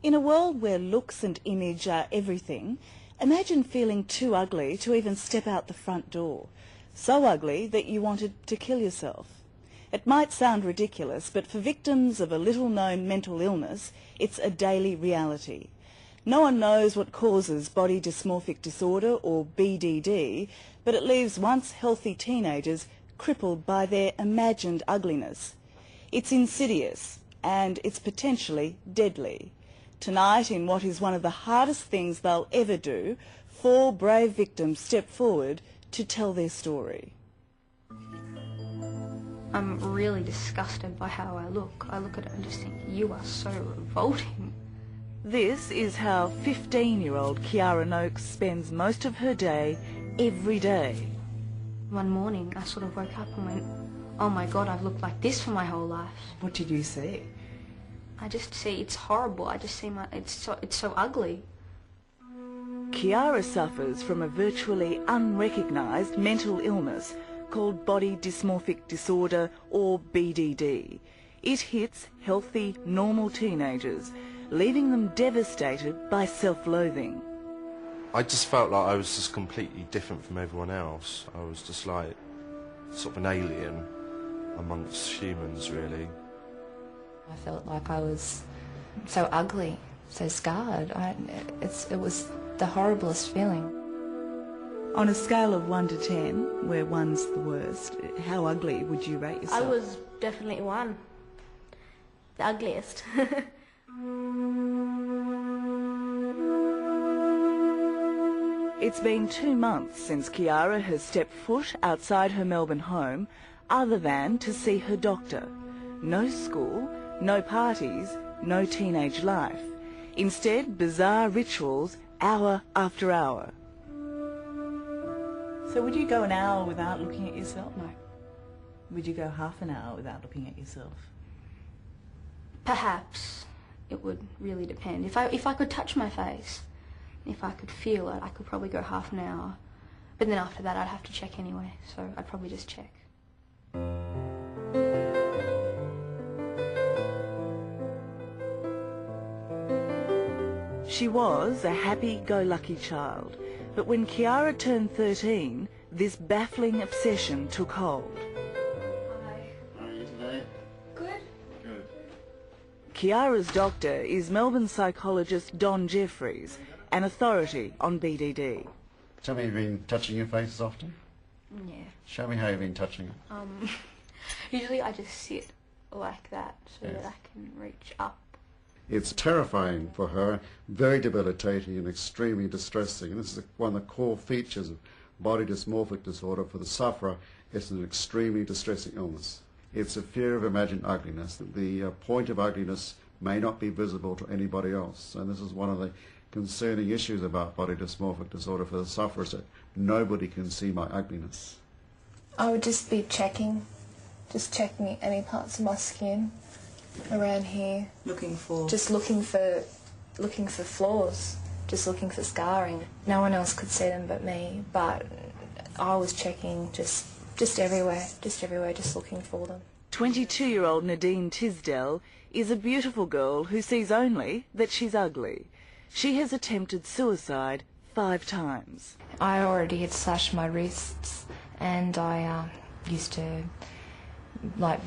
In a world where looks and image are everything, imagine feeling too ugly to even step out the front door. So ugly that you wanted to kill yourself. It might sound ridiculous, but for victims of a little-known mental illness, it's a daily reality. No one knows what causes body dysmorphic disorder, or BDD, but it leaves once healthy teenagers crippled by their imagined ugliness. It's insidious, and it's potentially deadly. Tonight, in what is one of the hardest things they'll ever do, 4 brave victims step forward to tell their story. I'm really disgusted by how I look. I look at it and just think, you are so revolting. This is how 15-year-old Kiara Noakes spends most of her day every day. One morning I sort of woke up and went, oh my God, I've looked like this for my whole life. What did you see? I just see it's horrible. I just see it's so ugly. Kiara suffers from a virtually unrecognised mental illness called body dysmorphic disorder, or BDD. It hits healthy, normal teenagers, leaving them devastated by self-loathing. I just felt like I was just completely different from everyone else. I was just like sort of an alien amongst humans, really. I felt like I was so ugly, so scarred. It was the horriblest feeling. On a scale of 1 to 10, where 1's the worst, how ugly would you rate yourself? I was definitely 1. The ugliest. It's been 2 months since Kiara has stepped foot outside her Melbourne home, other than to see her doctor. No school, no parties, no teenage life. Instead, bizarre rituals, hour after hour. So would you go an hour without looking at yourself? No. Would you go half an hour without looking at yourself? Perhaps. It would really depend. If I could touch my face, if I could feel it, I could probably go half an hour. But then after that I'd have to check anyway, so I'd probably just check. She was a happy-go-lucky child, but when Kiara turned 13, this baffling obsession took hold. Hi. How are you today? Good. Good. Kiara's doctor is Melbourne psychologist Don Jeffries, an authority on BDD. Tell me, you've been touching your face often? Yeah. Show me how you've been touching it. Usually I just sit like that so Yes. that I can reach up. It's terrifying for her, very debilitating and extremely distressing. And this is one of the core features of body dysmorphic disorder. For the sufferer, it's an extremely distressing illness. It's a fear of imagined ugliness. The point of ugliness may not be visible to anybody else. And this is one of the concerning issues about body dysmorphic disorder for the sufferers, that nobody can see my ugliness. I would just be checking any parts of my skin around here. Looking for? Just looking for flaws, just looking for scarring. No one else could see them but me, but I was checking just everywhere, just looking for them. 22-year-old Nadine Tisdell is a beautiful girl who sees only that she's ugly. She has attempted suicide 5 times. I already had slashed my wrists, and I used to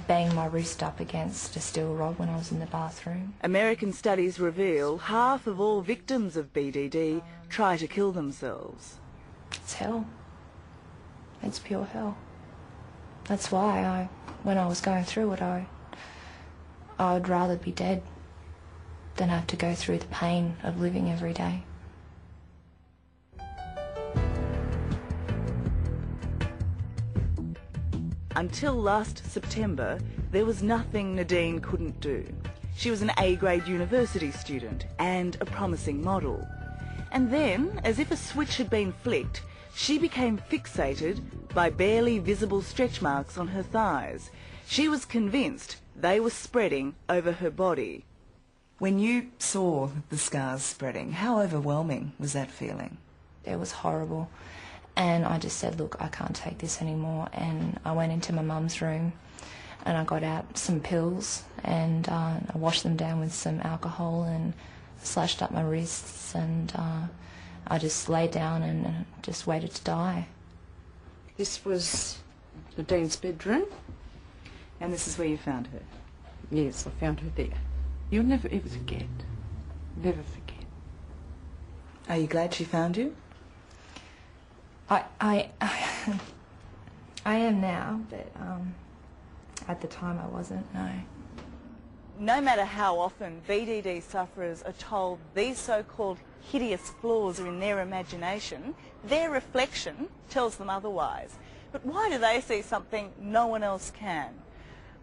bang my wrist up against a steel rod when I was in the bathroom. American studies reveal half of all victims of BDD try to kill themselves. It's hell. It's pure hell. That's why when I was going through it, I would rather be dead than have to go through the pain of living every day. Until last September, there was nothing Nadine couldn't do. She was an A-grade university student and a promising model. And then, as if a switch had been flicked, she became fixated by barely visible stretch marks on her thighs. She was convinced they were spreading over her body. When you saw the scars spreading, how overwhelming was that feeling? It was horrible. And I just said, look, I can't take this anymore. And I went into my mum's room and I got out some pills and I washed them down with some alcohol and slashed up my wrists, and I just lay down and just waited to die. This was the Dean's bedroom. And this is where you found her? Yes, I found her there. You'll never ever forget. Never forget. Are you glad she found you? I am now, but at the time I wasn't, no. No matter how often BDD sufferers are told these so-called hideous flaws are in their imagination, their reflection tells them otherwise. But why do they see something no one else can?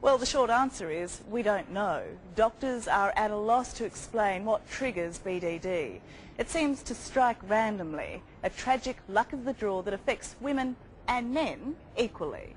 Well, the short answer is we don't know. Doctors are at a loss to explain what triggers BDD. It seems to strike randomly, a tragic luck of the draw that affects women and men equally.